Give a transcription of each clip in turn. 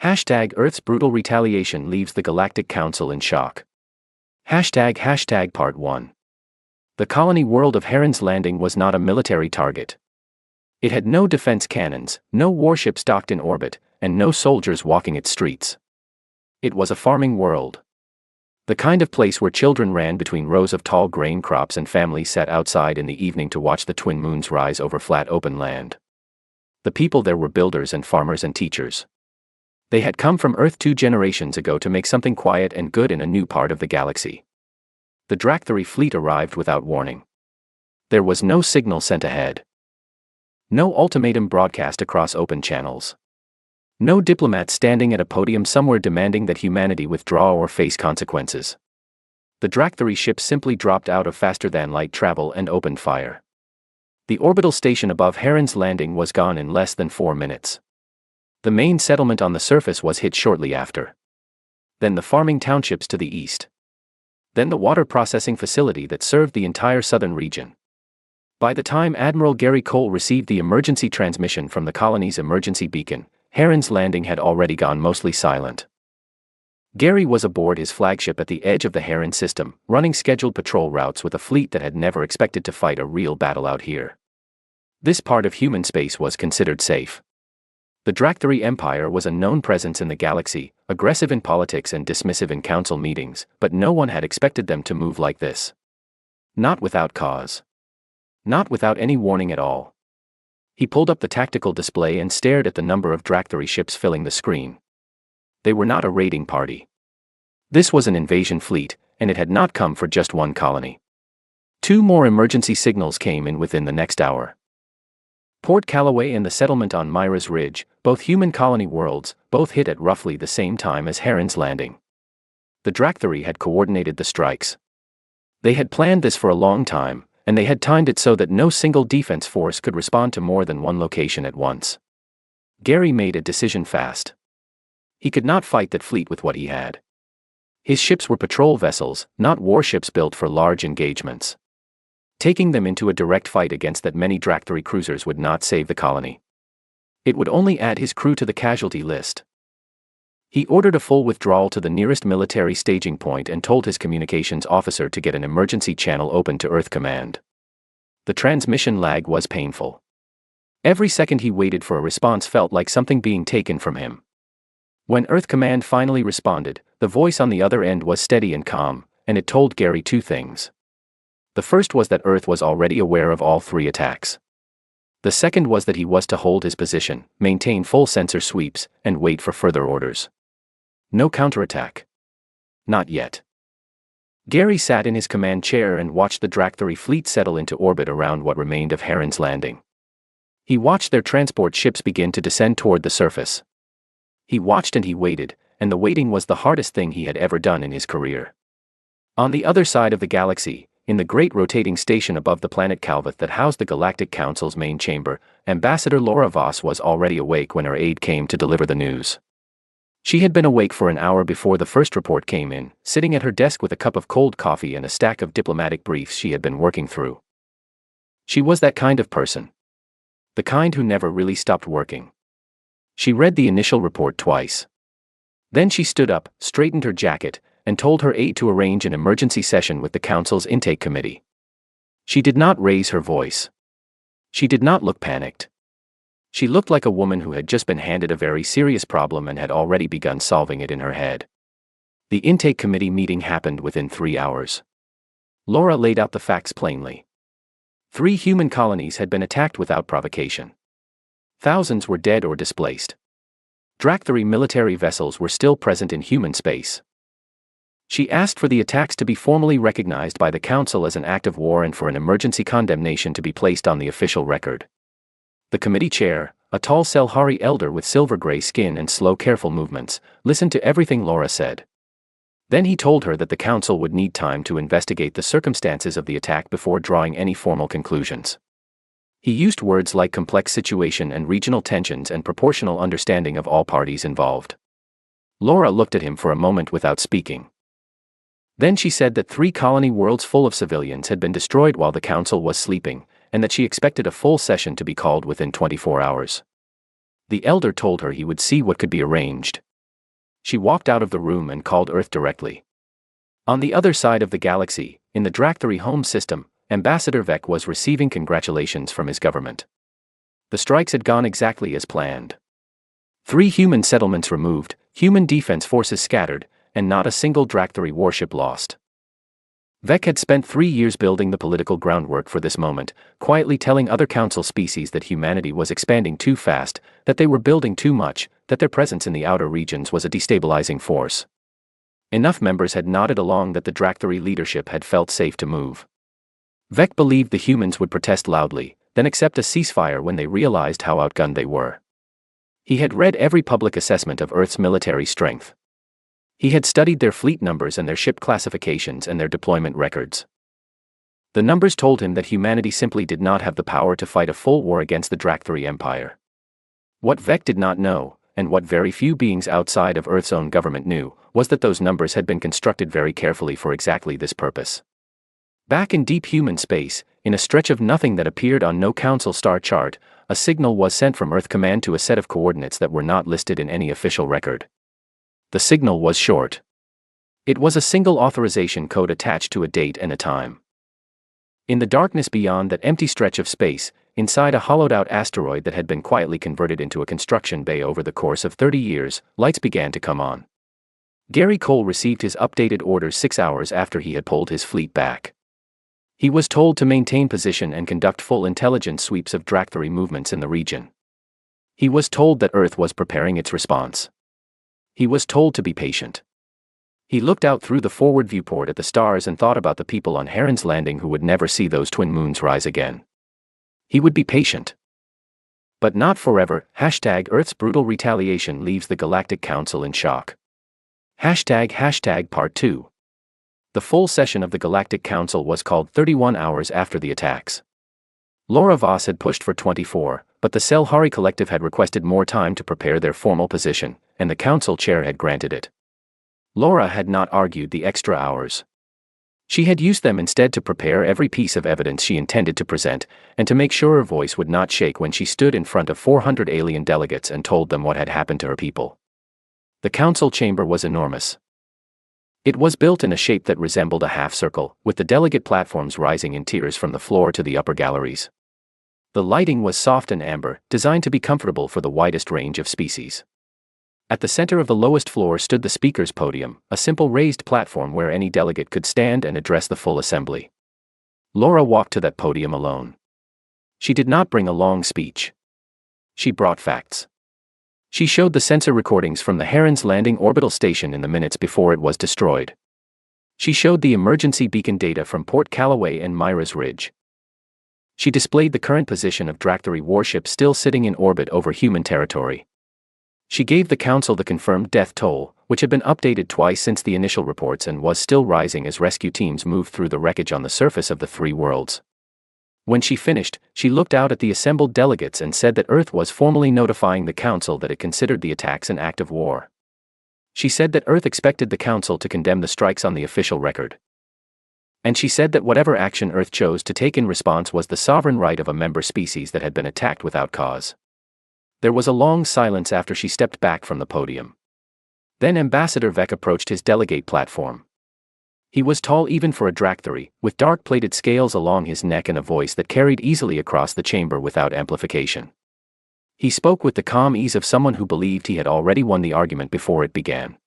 Earth's brutal retaliation leaves the Galactic Council in shock. Part 1. The colony world of Heron's Landing was not a military target. It had no defense cannons, no warships docked in orbit, and no soldiers walking its streets. It was a farming world. The kind of place where children ran between rows of tall grain crops and families sat outside in the evening to watch the twin moons rise over flat open land. The people there were builders and farmers and teachers. They had come from Earth 2 generations ago to make something quiet and good in a new part of the galaxy. The Dractari fleet arrived without warning. There was no signal sent ahead. No ultimatum broadcast across open channels. No diplomat standing at a podium somewhere demanding that humanity withdraw or face consequences. The Dractari ship simply dropped out of faster-than-light travel and opened fire. The orbital station above Heron's Landing was gone in less than 4 minutes. The main settlement on the surface was hit shortly after. Then the farming townships to the east. Then the water processing facility that served the entire southern region. By the time Admiral Gary Cole received the emergency transmission from the colony's emergency beacon, Heron's Landing had already gone mostly silent. Gary was aboard his flagship at the edge of the Heron system, running scheduled patrol routes with a fleet that had never expected to fight a real battle out here. This part of human space was considered safe. The Dractari Empire was a known presence in the galaxy, aggressive in politics and dismissive in council meetings, but no one had expected them to move like this. Not without cause. Not without any warning at all. He pulled up the tactical display and stared at the number of Dractari ships filling the screen. They were not a raiding party. This was an invasion fleet, and it had not come for just one colony. 2 more emergency signals came in within the next hour. Port Callaway and the settlement on Myra's Ridge, both human colony worlds, both hit at roughly the same time as Heron's Landing. The Dractari had coordinated the strikes. They had planned this for a long time, and they had timed it so that no single defense force could respond to more than one location at once. Gary made a decision fast. He could not fight that fleet with what he had. His ships were patrol vessels, not warships built for large engagements. Taking them into a direct fight against that many Dractari cruisers would not save the colony. It would only add his crew to the casualty list. He ordered a full withdrawal to the nearest military staging point and told his communications officer to get an emergency channel open to Earth Command. The transmission lag was painful. Every second he waited for a response felt like something being taken from him. When Earth Command finally responded, the voice on the other end was steady and calm, and it told Gary 2 things. The first was that Earth was already aware of all 3 attacks. The second was that he was to hold his position, maintain full sensor sweeps, and wait for further orders. No counterattack. Not yet. Gary sat in his command chair and watched the Dractari fleet settle into orbit around what remained of Heron's Landing. He watched their transport ships begin to descend toward the surface. He watched and he waited, and the waiting was the hardest thing he had ever done in his career. On the other side of the galaxy, in the great rotating station above the planet Calveth that housed the Galactic Council's main chamber, Ambassador Laura Voss was already awake when her aide came to deliver the news. She had been awake for an hour before the first report came in, sitting at her desk with a cup of cold coffee and a stack of diplomatic briefs she had been working through. She was that kind of person. The kind who never really stopped working. She read the initial report twice. Then she stood up, straightened her jacket, and told her aide to arrange an emergency session with the Council's intake committee. She did not raise her voice. She did not look panicked. She looked like a woman who had just been handed a very serious problem and had already begun solving it in her head. The intake committee meeting happened within 3 hours. Laura laid out the facts plainly. 3 human colonies had been attacked without provocation. Thousands were dead or displaced. Dractari military vessels were still present in human space. She asked for the attacks to be formally recognized by the Council as an act of war and for an emergency condemnation to be placed on the official record. The committee chair, a tall Selhari elder with silver-gray skin and slow careful movements, listened to everything Laura said. Then he told her that the Council would need time to investigate the circumstances of the attack before drawing any formal conclusions. He used words like complex situation and regional tensions and proportional understanding of all parties involved. Laura looked at him for a moment without speaking. Then she said that 3 colony worlds full of civilians had been destroyed while the Council was sleeping, and that she expected a full session to be called within 24 hours. The elder told her he would see what could be arranged. She walked out of the room and called Earth directly. On the other side of the galaxy, in the Dractary home system, Ambassador Vec was receiving congratulations from his government. The strikes had gone exactly as planned. 3 human settlements removed, human defense forces scattered, and not a single Dractary warship lost. Vec had spent 3 years building the political groundwork for this moment, quietly telling other council species that humanity was expanding too fast, that they were building too much, that their presence in the outer regions was a destabilizing force. Enough members had nodded along that the Dractary leadership had felt safe to move. Vec believed the humans would protest loudly, then accept a ceasefire when they realized how outgunned they were. He had read every public assessment of Earth's military strength. He had studied their fleet numbers and their ship classifications and their deployment records. The numbers told him that humanity simply did not have the power to fight a full war against the Dractary Empire. What Vec did not know, and what very few beings outside of Earth's own government knew, was that those numbers had been constructed very carefully for exactly this purpose. Back in deep human space, in a stretch of nothing that appeared on no council star chart, a signal was sent from Earth Command to a set of coordinates that were not listed in any official record. The signal was short. It was a single authorization code attached to a date and a time. In the darkness beyond that empty stretch of space, inside a hollowed-out asteroid that had been quietly converted into a construction bay over the course of 30 years, lights began to come on. Gary Cole received his updated orders 6 hours after he had pulled his fleet back. He was told to maintain position and conduct full intelligence sweeps of Dractary movements in the region. He was told that Earth was preparing its response. He was told to be patient. He looked out through the forward viewport at the stars and thought about the people on Heron's Landing who would never see those twin moons rise again. He would be patient. But not forever. #Earth's brutal retaliation leaves the Galactic Council in shock. Part 2. The full session of the Galactic Council was called 31 hours after the attacks. Laura Voss had pushed for 24, but the Selhari Collective had requested more time to prepare their formal position, and the council chair had granted it. Laura had not argued the extra hours. She had used them instead to prepare every piece of evidence she intended to present, and to make sure her voice would not shake when she stood in front of 400 alien delegates and told them what had happened to her people. The council chamber was enormous. It was built in a shape that resembled a half-circle, with the delegate platforms rising in tiers from the floor to the upper galleries. The lighting was soft and amber, designed to be comfortable for the widest range of species. At the center of the lowest floor stood the speaker's podium, a simple raised platform where any delegate could stand and address the full assembly. Laura walked to that podium alone. She did not bring a long speech. She brought facts. She showed the sensor recordings from the Heron's Landing orbital station in the minutes before it was destroyed. She showed the emergency beacon data from Port Callaway and Myra's Ridge. She displayed the current position of Dractary warships still sitting in orbit over human territory. She gave the council the confirmed death toll, which had been updated twice since the initial reports and was still rising as rescue teams moved through the wreckage on the surface of the 3 worlds. When she finished, she looked out at the assembled delegates and said that Earth was formally notifying the council that it considered the attacks an act of war. She said that Earth expected the council to condemn the strikes on the official record. And she said that whatever action Earth chose to take in response was the sovereign right of a member species that had been attacked without cause. There was a long silence after she stepped back from the podium. Then Ambassador Vec approached his delegate platform. He was tall even for a Dractary, with dark-plated scales along his neck and a voice that carried easily across the chamber without amplification. He spoke with the calm ease of someone who believed he had already won the argument before it began.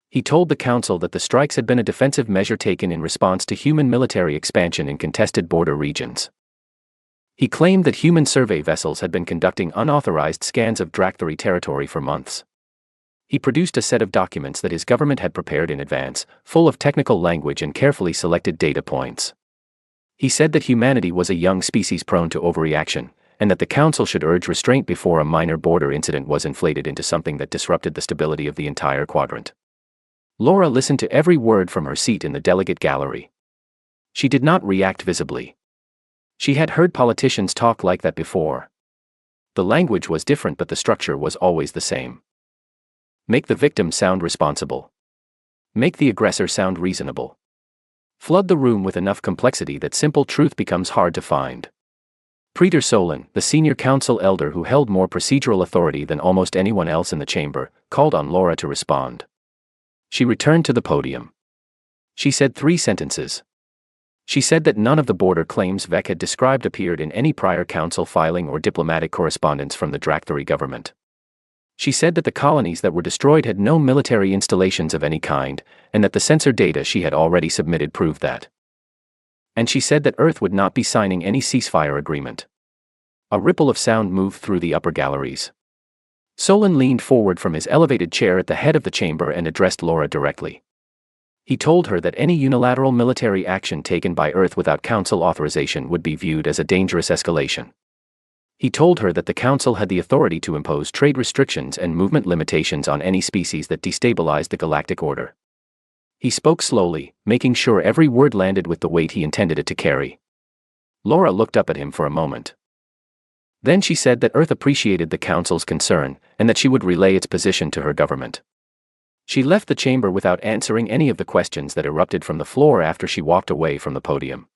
He told the council that the strikes had been a defensive measure taken in response to human military expansion in contested border regions. He claimed that human survey vessels had been conducting unauthorized scans of Dractary territory for months. He produced a set of documents that his government had prepared in advance, full of technical language and carefully selected data points. He said that humanity was a young species prone to overreaction, and that the council should urge restraint before a minor border incident was inflated into something that disrupted the stability of the entire quadrant. Laura listened to every word from her seat in the delegate gallery. She did not react visibly. She had heard politicians talk like that before. The language was different, but the structure was always the same. Make the victim sound responsible. Make the aggressor sound reasonable. Flood the room with enough complexity that simple truth becomes hard to find. Preeter Solon, the senior council elder who held more procedural authority than almost anyone else in the chamber, called on Laura to respond. She returned to the podium. She said 3 sentences. She said that none of the border claims Vec had described appeared in any prior council filing or diplomatic correspondence from the Dractari government. She said that the colonies that were destroyed had no military installations of any kind, and that the sensor data she had already submitted proved that. And she said that Earth would not be signing any ceasefire agreement. A ripple of sound moved through the upper galleries. Solon leaned forward from his elevated chair at the head of the chamber and addressed Laura directly. He told her that any unilateral military action taken by Earth without Council authorization would be viewed as a dangerous escalation. He told her that the Council had the authority to impose trade restrictions and movement limitations on any species that destabilized the galactic order. He spoke slowly, making sure every word landed with the weight he intended it to carry. Laura looked up at him for a moment. Then she said that Earth appreciated the Council's concern, and that she would relay its position to her government. She left the chamber without answering any of the questions that erupted from the floor after she walked away from the podium.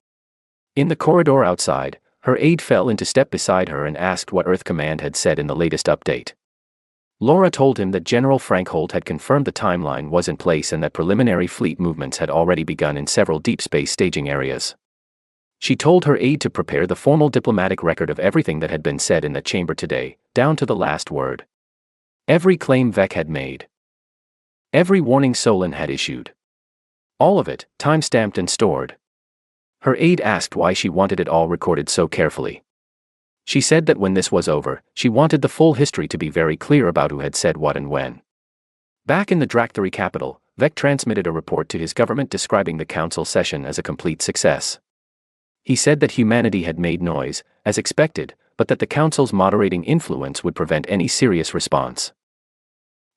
In the corridor outside, her aide fell into step beside her and asked what Earth Command had said in the latest update. Laura told him that General Frank Holt had confirmed the timeline was in place and that preliminary fleet movements had already begun in several deep space staging areas. She told her aide to prepare the formal diplomatic record of everything that had been said in the chamber today, down to the last word. Every claim Vec had made. Every warning Solon had issued. All of it, time-stamped and stored. Her aide asked why she wanted it all recorded so carefully. She said that when this was over, she wanted the full history to be very clear about who had said what and when. Back in the Dractari capital, Vec transmitted a report to his government describing the council session as a complete success. He said that humanity had made noise, as expected, but that the council's moderating influence would prevent any serious response.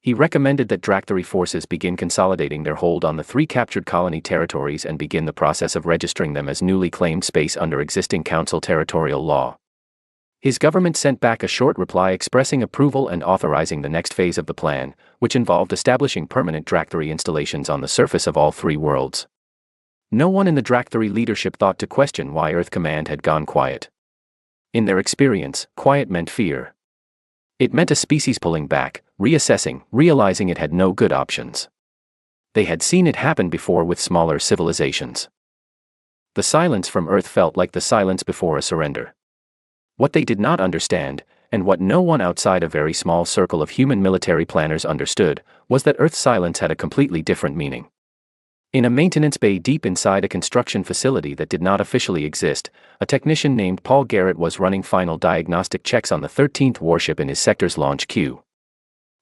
He recommended that Dractari forces begin consolidating their hold on the 3 captured colony territories and begin the process of registering them as newly claimed space under existing council territorial law. His government sent back a short reply expressing approval and authorizing the next phase of the plan, which involved establishing permanent Dractari installations on the surface of all 3 worlds. No one in the Dractari leadership thought to question why Earth Command had gone quiet. In their experience, quiet meant fear. It meant a species pulling back, reassessing, realizing it had no good options. They had seen it happen before with smaller civilizations. The silence from Earth felt like the silence before a surrender. What they did not understand, and what no one outside a very small circle of human military planners understood, was that Earth's silence had a completely different meaning. In a maintenance bay deep inside a construction facility that did not officially exist, a technician named Paul Garrett was running final diagnostic checks on the 13th warship in his sector's launch queue.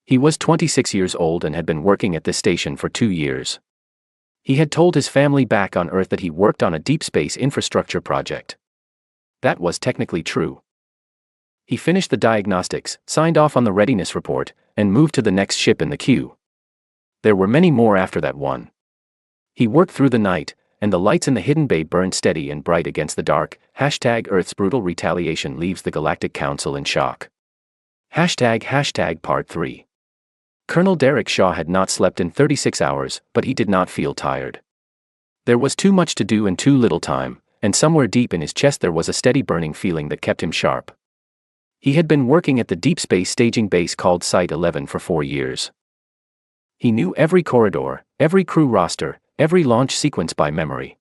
He was 26 years old and had been working at this station for 2 years. He had told his family back on Earth that he worked on a deep space infrastructure project. That was technically true. He finished the diagnostics, signed off on the readiness report, and moved to the next ship in the queue. There were many more after that one. He worked through the night, and the lights in the hidden bay burned steady and bright against the dark. #Earth's brutal retaliation leaves the Galactic Council in shock. Part 3. Colonel Derek Shaw had not slept in 36 hours, but he did not feel tired. There was too much to do and too little time, and somewhere deep in his chest there was a steady burning feeling that kept him sharp. He had been working at the deep space staging base called Site 11 for 4 years. He knew every corridor, every crew roster, every launch sequence by memory.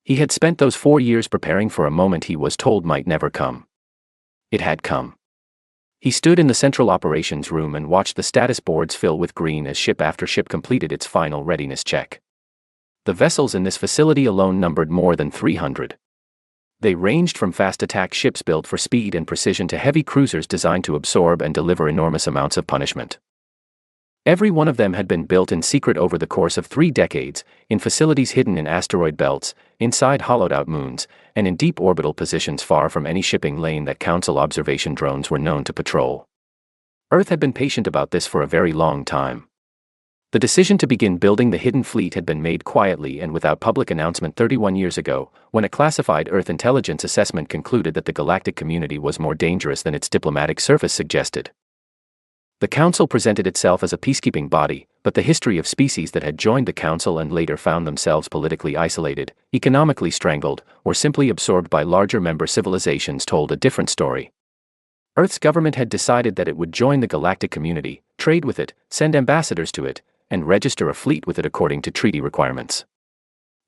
He had spent those 4 years preparing for a moment he was told might never come. It had come. He stood in the central operations room and watched the status boards fill with green as ship after ship completed its final readiness check. The vessels in this facility alone numbered more than 300. They ranged from fast attack ships built for speed and precision to heavy cruisers designed to absorb and deliver enormous amounts of punishment. Every one of them had been built in secret over the course of 3 decades, in facilities hidden in asteroid belts, inside hollowed-out moons, and in deep orbital positions far from any shipping lane that Council observation drones were known to patrol. Earth had been patient about this for a very long time. The decision to begin building the hidden fleet had been made quietly and without public announcement 31 years ago, when a classified Earth intelligence assessment concluded that the galactic community was more dangerous than its diplomatic service suggested. The Council presented itself as a peacekeeping body, but the history of species that had joined the Council and later found themselves politically isolated, economically strangled, or simply absorbed by larger member civilizations told a different story. Earth's government had decided that it would join the galactic community, trade with it, send ambassadors to it, and register a fleet with it according to treaty requirements.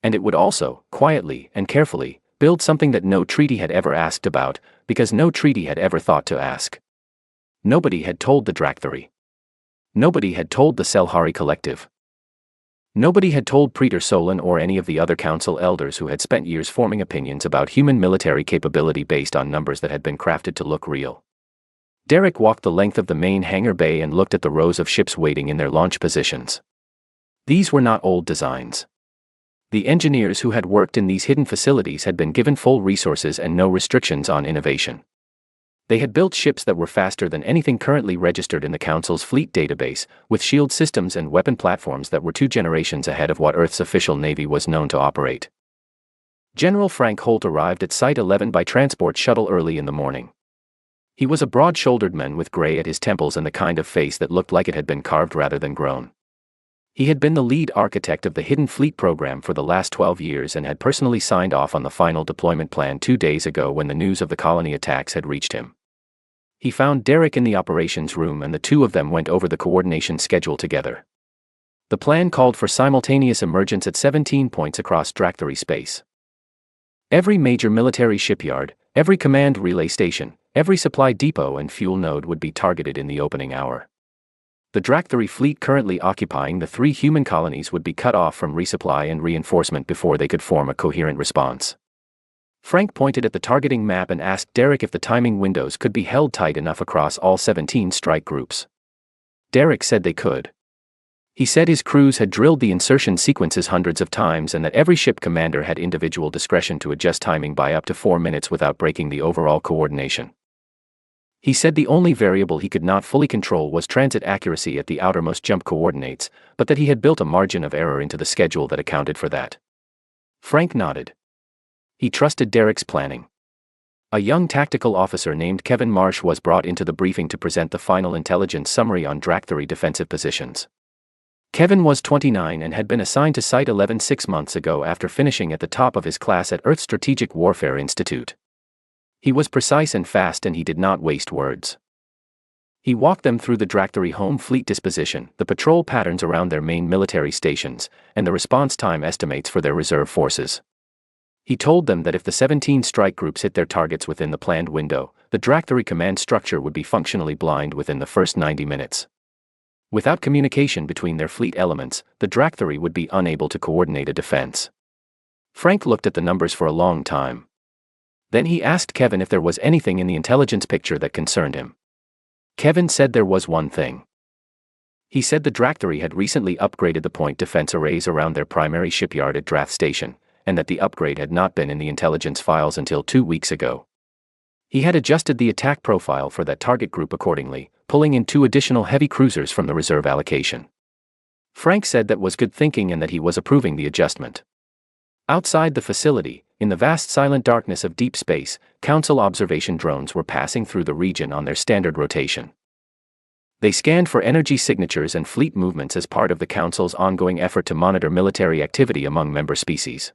And it would also, quietly and carefully, build something that no treaty had ever asked about, because no treaty had ever thought to ask. Nobody had told the Dractari. Nobody had told the Selhari Collective. Nobody had told Praetor Solon or any of the other council elders who had spent years forming opinions about human military capability based on numbers that had been crafted to look real. Derek walked the length of the main hangar bay and looked at the rows of ships waiting in their launch positions. These were not old designs. The engineers who had worked in these hidden facilities had been given full resources and no restrictions on innovation. They had built ships that were faster than anything currently registered in the Council's fleet database, with shield systems and weapon platforms that were 2 generations ahead of what Earth's official navy was known to operate. General Frank Holt arrived at Site 11 by transport shuttle early in the morning. He was a broad-shouldered man with gray at his temples and the kind of face that looked like it had been carved rather than grown. He had been the lead architect of the Hidden Fleet program for the last 12 years and had personally signed off on the final deployment plan 2 days ago when the news of the colony attacks had reached him. He found Derek in the operations room and the two of them went over the coordination schedule together. The plan called for simultaneous emergence at 17 points across Dractari space. Every major military shipyard, every command relay station, every supply depot and fuel node would be targeted in the opening hour. The Dractari fleet currently occupying the 3 human colonies would be cut off from resupply and reinforcement before they could form a coherent response. Frank pointed at the targeting map and asked Derek if the timing windows could be held tight enough across all 17 strike groups. Derek said they could. He said his crews had drilled the insertion sequences hundreds of times and that every ship commander had individual discretion to adjust timing by up to 4 minutes without breaking the overall coordination. He said the only variable he could not fully control was transit accuracy at the outermost jump coordinates, but that he had built a margin of error into the schedule that accounted for that. Frank nodded. He trusted Derek's planning. A young tactical officer named Kevin Marsh was brought into the briefing to present the final intelligence summary on Dractari defensive positions. Kevin was 29 and had been assigned to Site 11 6 months ago after finishing at the top of his class at Earth's Strategic Warfare Institute. He was precise and fast and he did not waste words. He walked them through the Dractari home fleet disposition, the patrol patterns around their main military stations, and the response time estimates for their reserve forces. He told them that if the 17 strike groups hit their targets within the planned window, the Dractari command structure would be functionally blind within the first 90 minutes. Without communication between their fleet elements, the Dractari would be unable to coordinate a defense. Frank looked at the numbers for a long time. Then he asked Kevin if there was anything in the intelligence picture that concerned him. Kevin said there was one thing. He said the Dractari had recently upgraded the point defense arrays around their primary shipyard at Drath Station, and that the upgrade had not been in the intelligence files until 2 weeks ago. He had adjusted the attack profile for that target group accordingly, pulling in 2 additional heavy cruisers from the reserve allocation. Frank said that was good thinking and that he was approving the adjustment. Outside the facility, in the vast silent darkness of deep space, Council observation drones were passing through the region on their standard rotation. They scanned for energy signatures and fleet movements as part of the Council's ongoing effort to monitor military activity among member species.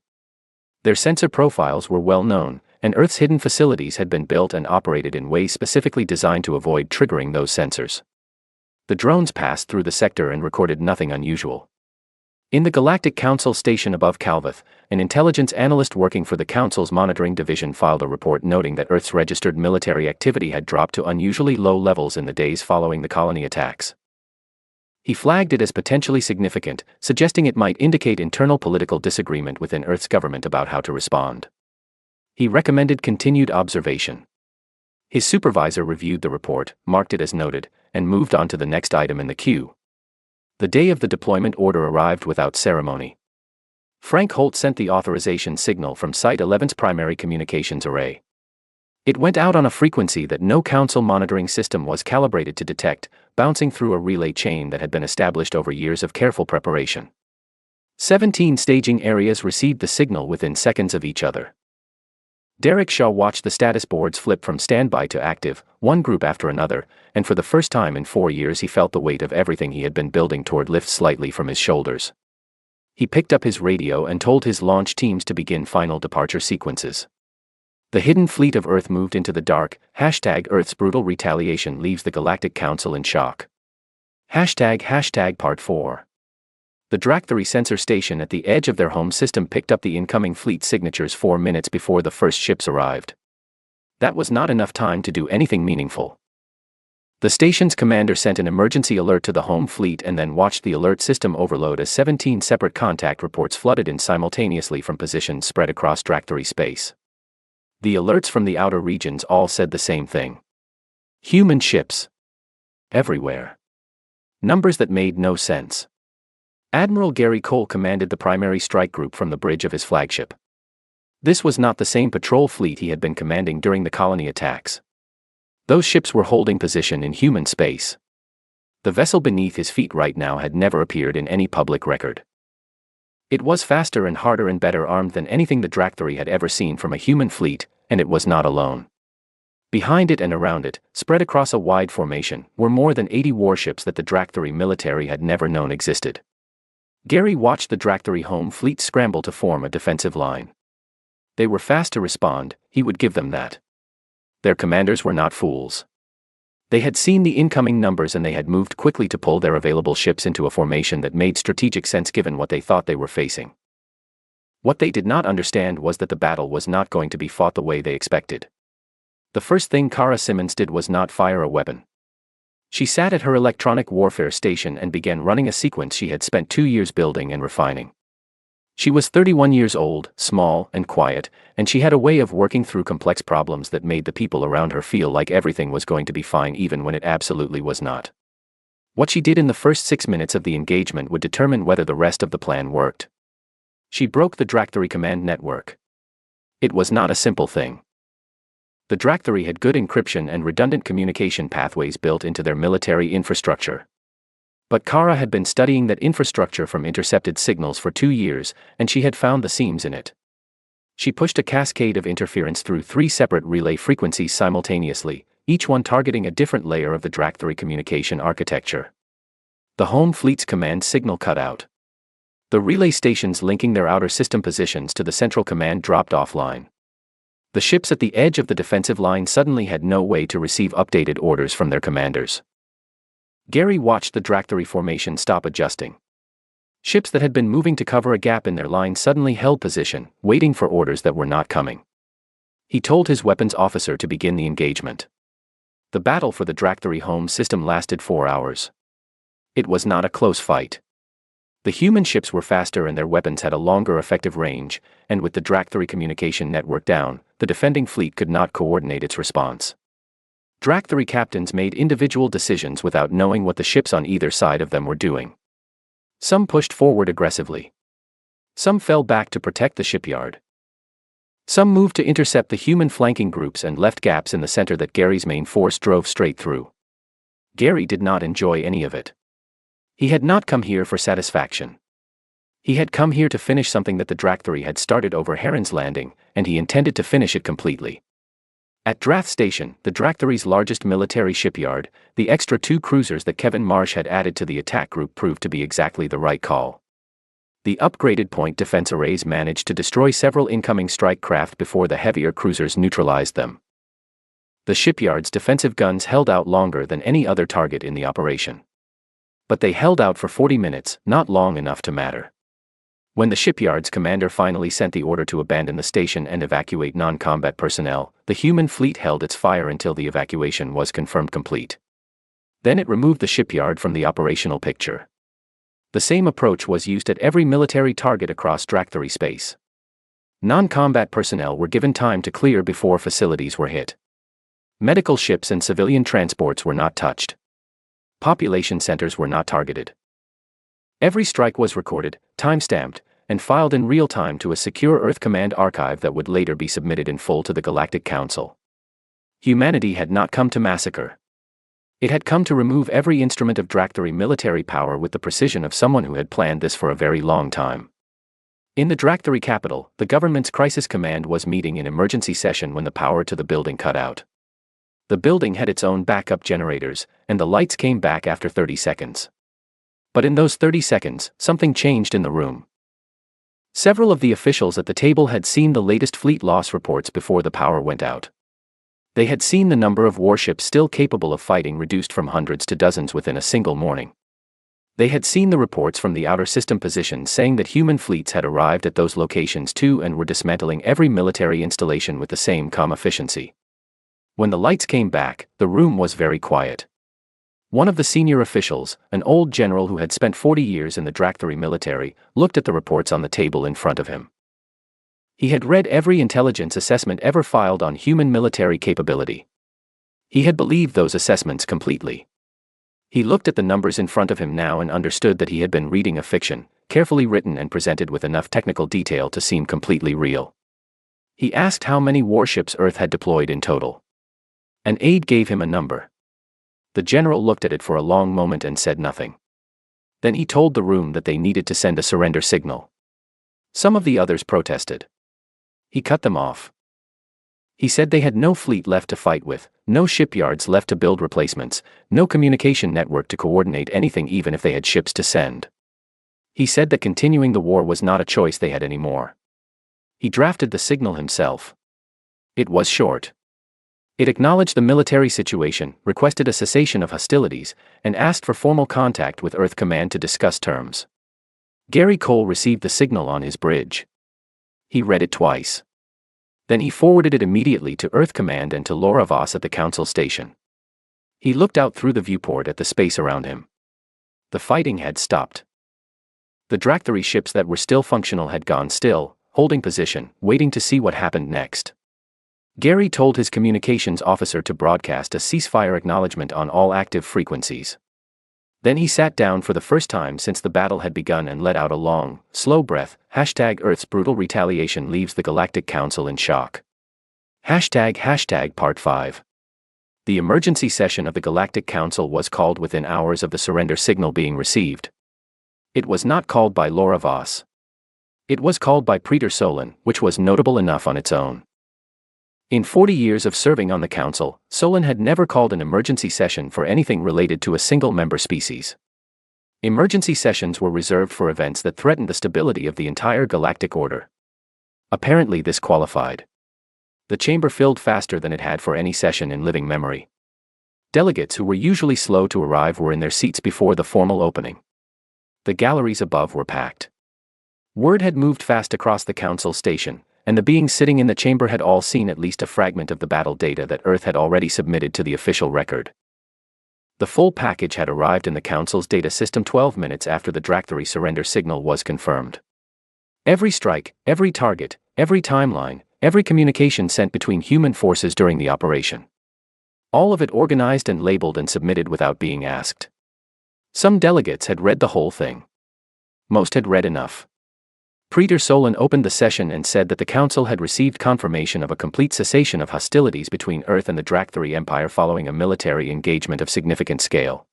Their sensor profiles were well known, and Earth's hidden facilities had been built and operated in ways specifically designed to avoid triggering those sensors. The drones passed through the sector and recorded nothing unusual. In the Galactic Council station above Calveth, an intelligence analyst working for the Council's monitoring division filed a report noting that Earth's registered military activity had dropped to unusually low levels in the days following the colony attacks. He flagged it as potentially significant, suggesting it might indicate internal political disagreement within Earth's government about how to respond. He recommended continued observation. His supervisor reviewed the report, marked it as noted, and moved on to the next item in the queue. The day of the deployment order arrived without ceremony. Frank Holt sent the authorization signal from Site 11's primary communications array. It went out on a frequency that no Council monitoring system was calibrated to detect, bouncing through a relay chain that had been established over years of careful preparation. 17 staging areas received the signal within seconds of each other. Derek Shaw watched the status boards flip from standby to active, one group after another, and for the first time in 4 years he felt the weight of everything he had been building toward lift slightly from his shoulders. He picked up his radio and told his launch teams to begin final departure sequences. The hidden fleet of Earth moved into the dark. #Earth's brutal retaliation leaves the Galactic Council in shock. #Part 4. The Dractary sensor station at the edge of their home system picked up the incoming fleet signatures 4 minutes before the first ships arrived. That was not enough time to do anything meaningful. The station's commander sent an emergency alert to the home fleet and then watched the alert system overload as 17 separate contact reports flooded in simultaneously from positions spread across Dractary space. The alerts from the outer regions all said the same thing. Human ships. Everywhere. Numbers that made no sense. Admiral Gary Cole commanded the primary strike group from the bridge of his flagship. This was not the same patrol fleet he had been commanding during the colony attacks. Those ships were holding position in human space. The vessel beneath his feet right now had never appeared in any public record. It was faster and harder and better armed than anything the Dractary had ever seen from a human fleet, and it was not alone. Behind it and around it, spread across a wide formation, were more than 80 warships that the Dractary military had never known existed. Gary watched the Dractary home fleet scramble to form a defensive line. They were fast to respond, he would give them that. Their commanders were not fools. They had seen the incoming numbers and they had moved quickly to pull their available ships into a formation that made strategic sense given what they thought they were facing. What they did not understand was that the battle was not going to be fought the way they expected. The first thing Kara Simmons did was not fire a weapon. She sat at her electronic warfare station and began running a sequence she had spent 2 years building and refining. She was 31 years old, small and quiet, and she had a way of working through complex problems that made the people around her feel like everything was going to be fine even when it absolutely was not. What she did in the first 6 minutes of the engagement would determine whether the rest of the plan worked. She broke the Dractary command network. It was not a simple thing. The Dractary had good encryption and redundant communication pathways built into their military infrastructure. But Kara had been studying that infrastructure from intercepted signals for 2 years, and she had found the seams in it. She pushed a cascade of interference through 3 separate relay frequencies simultaneously, each one targeting a different layer of the Dractary communication architecture. The home fleet's command signal cut out. The relay stations linking their outer system positions to the central command dropped offline. The ships at the edge of the defensive line suddenly had no way to receive updated orders from their commanders. Gary watched the Dractary formation stop adjusting. Ships that had been moving to cover a gap in their line suddenly held position, waiting for orders that were not coming. He told his weapons officer to begin the engagement. The battle for the Dractary home system lasted 4 hours. It was not a close fight. The human ships were faster and their weapons had a longer effective range, and with the Dractary communication network down, the defending fleet could not coordinate its response. Dractary captains made individual decisions without knowing what the ships on either side of them were doing. Some pushed forward aggressively. Some fell back to protect the shipyard. Some moved to intercept the human flanking groups and left gaps in the center that Gary's main force drove straight through. Gary did not enjoy any of it. He had not come here for satisfaction. He had come here to finish something that the Dractary had started over Heron's Landing, and he intended to finish it completely. At Drath Station, the Dractary's largest military shipyard, the extra 2 cruisers that Kevin Marsh had added to the attack group proved to be exactly the right call. The upgraded point defense arrays managed to destroy several incoming strike craft before the heavier cruisers neutralized them. The shipyard's defensive guns held out longer than any other target in the operation. But they held out for 40 minutes, not long enough to matter. When the shipyard's commander finally sent the order to abandon the station and evacuate non-combat personnel, the human fleet held its fire until the evacuation was confirmed complete. Then it removed the shipyard from the operational picture. The same approach was used at every military target across Dractary space. Non-combat personnel were given time to clear before facilities were hit. Medical ships and civilian transports were not touched. Population centers were not targeted. Every strike was recorded, time-stamped, and filed in real time to a secure Earth Command archive that would later be submitted in full to the Galactic Council. Humanity had not come to massacre. It had come to remove every instrument of Dractary military power with the precision of someone who had planned this for a very long time. In the Dractary capital, the government's crisis command was meeting in emergency session when the power to the building cut out. The building had its own backup generators, and the lights came back after 30 seconds. But in those 30 seconds, something changed in the room. Several of the officials at the table had seen the latest fleet loss reports before the power went out. They had seen the number of warships still capable of fighting reduced from hundreds to dozens within a single morning. They had seen the reports from the outer system positions saying that human fleets had arrived at those locations too and were dismantling every military installation with the same calm efficiency. When the lights came back, the room was very quiet. One of the senior officials, an old general who had spent 40 years in the Dractari military, looked at the reports on the table in front of him. He had read every intelligence assessment ever filed on human military capability. He had believed those assessments completely. He looked at the numbers in front of him now and understood that he had been reading a fiction, carefully written and presented with enough technical detail to seem completely real. He asked how many warships Earth had deployed in total. An aide gave him a number. The general looked at it for a long moment and said nothing. Then he told the room that they needed to send a surrender signal. Some of the others protested. He cut them off. He said they had no fleet left to fight with, no shipyards left to build replacements, no communication network to coordinate anything even if they had ships to send. He said that continuing the war was not a choice they had anymore. He drafted the signal himself. It was short. It acknowledged the military situation, requested a cessation of hostilities, and asked for formal contact with Earth Command to discuss terms. Gary Cole received the signal on his bridge. He read it twice. Then he forwarded it immediately to Earth Command and to Laura Voss at the Council Station. He looked out through the viewport at the space around him. The fighting had stopped. The Dractari ships that were still functional had gone still, holding position, waiting to see what happened next. Gary told his communications officer to broadcast a ceasefire acknowledgement on all active frequencies. Then he sat down for the first time since the battle had begun and let out a long, slow breath. #Earth's brutal retaliation leaves the Galactic Council in shock. Part 5. The emergency session of the Galactic Council was called within hours of the surrender signal being received. It was not called by Laura Voss. It was called by Peter Solon, which was notable enough on its own. In 40 years of serving on the Council, Solon had never called an emergency session for anything related to a single member species. Emergency sessions were reserved for events that threatened the stability of the entire galactic order. Apparently this qualified. The chamber filled faster than it had for any session in living memory. Delegates who were usually slow to arrive were in their seats before the formal opening. The galleries above were packed. Word had moved fast across the Council Station, and the beings sitting in the chamber had all seen at least a fragment of the battle data that Earth had already submitted to the official record. The full package had arrived in the Council's data system 12 minutes after the Dractari surrender signal was confirmed. Every strike, every target, every timeline, every communication sent between human forces during the operation. All of it organized and labeled and submitted without being asked. Some delegates had read the whole thing. Most had read enough. Peter Solon opened the session and said that the Council had received confirmation of a complete cessation of hostilities between Earth and the Dractari Empire following a military engagement of significant scale.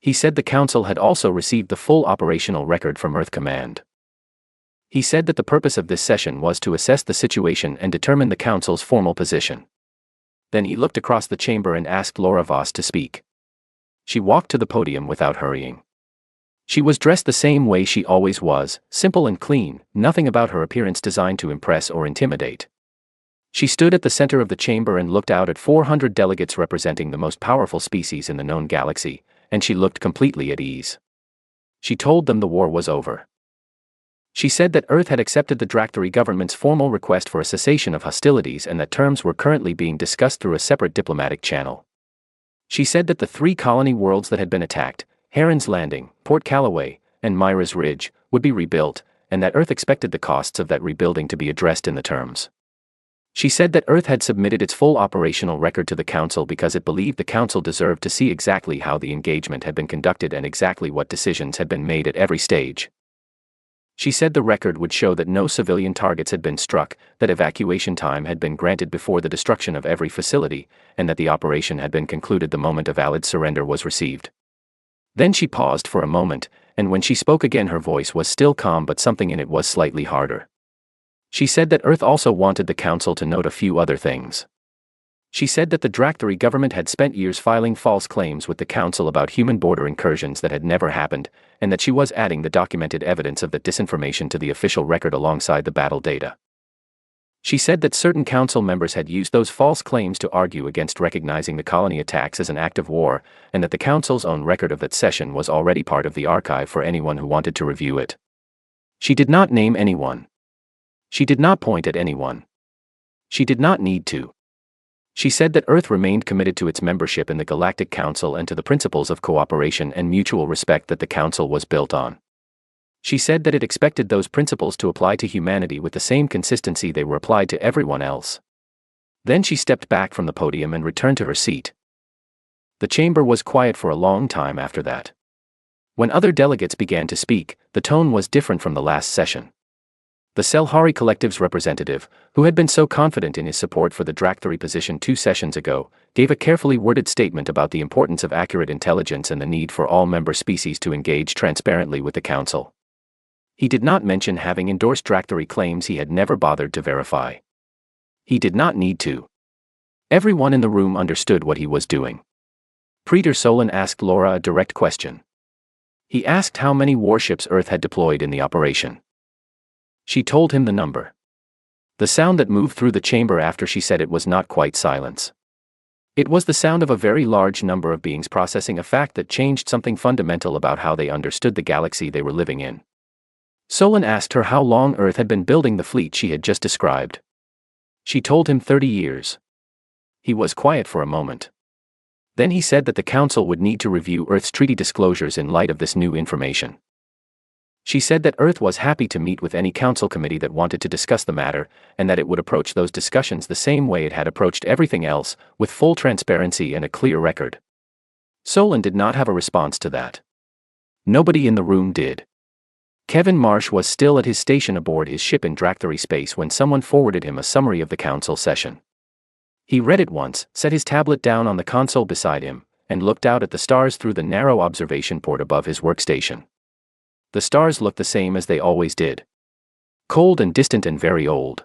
He said the Council had also received the full operational record from Earth Command. He said that the purpose of this session was to assess the situation and determine the Council's formal position. Then he looked across the chamber and asked Laura Voss to speak. She walked to the podium without hurrying. She was dressed the same way she always was, simple and clean, nothing about her appearance designed to impress or intimidate. She stood at the center of the chamber and looked out at 400 delegates representing the most powerful species in the known galaxy, and she looked completely at ease. She told them the war was over. She said that Earth had accepted the Dractari government's formal request for a cessation of hostilities and that terms were currently being discussed through a separate diplomatic channel. She said that the 3 colony worlds that had been attacked, Heron's Landing, Port Callaway, and Myra's Ridge, would be rebuilt, and that Earth expected the costs of that rebuilding to be addressed in the terms. She said that Earth had submitted its full operational record to the Council because it believed the Council deserved to see exactly how the engagement had been conducted and exactly what decisions had been made at every stage. She said the record would show that no civilian targets had been struck, that evacuation time had been granted before the destruction of every facility, and that the operation had been concluded the moment a valid surrender was received. Then she paused for a moment, and when she spoke again her voice was still calm but something in it was slightly harder. She said that Earth also wanted the Council to note a few other things. She said that the Dractari government had spent years filing false claims with the Council about human border incursions that had never happened, and that she was adding the documented evidence of that disinformation to the official record alongside the battle data. She said that certain council members had used those false claims to argue against recognizing the colony attacks as an act of war, and that the council's own record of that session was already part of the archive for anyone who wanted to review it. She did not name anyone. She did not point at anyone. She did not need to. She said that Earth remained committed to its membership in the Galactic Council and to the principles of cooperation and mutual respect that the Council was built on. She said that it expected those principles to apply to humanity with the same consistency they were applied to everyone else. Then she stepped back from the podium and returned to her seat. The chamber was quiet for a long time after that. When other delegates began to speak, the tone was different from the last session. The Selhari Collective's representative, who had been so confident in his support for the Drakthari position 2 sessions ago, gave a carefully worded statement about the importance of accurate intelligence and the need for all member species to engage transparently with the Council. He did not mention having endorsed Drakthari claims he had never bothered to verify. He did not need to. Everyone in the room understood what he was doing. Praetor Solon asked Laura a direct question. He asked how many warships Earth had deployed in the operation. She told him the number. The sound that moved through the chamber after she said it was not quite silence. It was the sound of a very large number of beings processing a fact that changed something fundamental about how they understood the galaxy they were living in. Solon asked her how long Earth had been building the fleet she had just described. She told him 30 years. He was quiet for a moment. Then he said that the Council would need to review Earth's treaty disclosures in light of this new information. She said that Earth was happy to meet with any Council committee that wanted to discuss the matter, and that it would approach those discussions the same way it had approached everything else, with full transparency and a clear record. Solon did not have a response to that. Nobody in the room did. Kevin Marsh was still at his station aboard his ship in Drakthari space when someone forwarded him a summary of the Council session. He read it once, set his tablet down on the console beside him, and looked out at the stars through the narrow observation port above his workstation. The stars looked the same as they always did. Cold and distant and very old.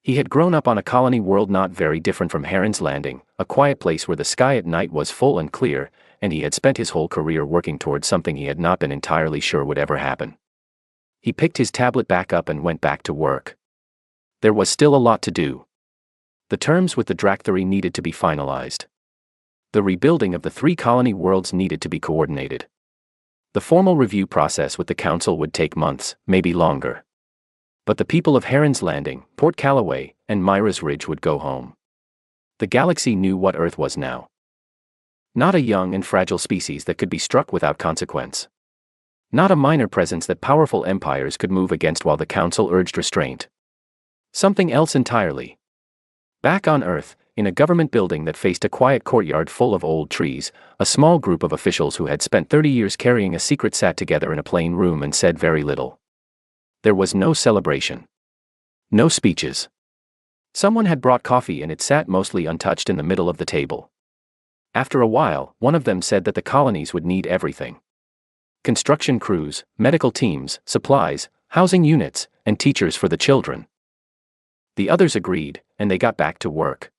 He had grown up on a colony world not very different from Heron's Landing, a quiet place where the sky at night was full and clear, and he had spent his whole career working towards something he had not been entirely sure would ever happen. He picked his tablet back up and went back to work. There was still a lot to do. The terms with the Drakthari needed to be finalized. The rebuilding of the 3 colony worlds needed to be coordinated. The formal review process with the Council would take months, maybe longer. But the people of Heron's Landing, Port Callaway, and Myra's Ridge would go home. The galaxy knew what Earth was now. Not a young and fragile species that could be struck without consequence. Not a minor presence that powerful empires could move against while the Council urged restraint. Something else entirely. Back on Earth, in a government building that faced a quiet courtyard full of old trees, a small group of officials who had spent 30 years carrying a secret sat together in a plain room and said very little. There was no celebration. No speeches. Someone had brought coffee and it sat mostly untouched in the middle of the table. After a while, one of them said that the colonies would need everything. Construction crews, medical teams, supplies, housing units, and teachers for the children. The others agreed, and they got back to work.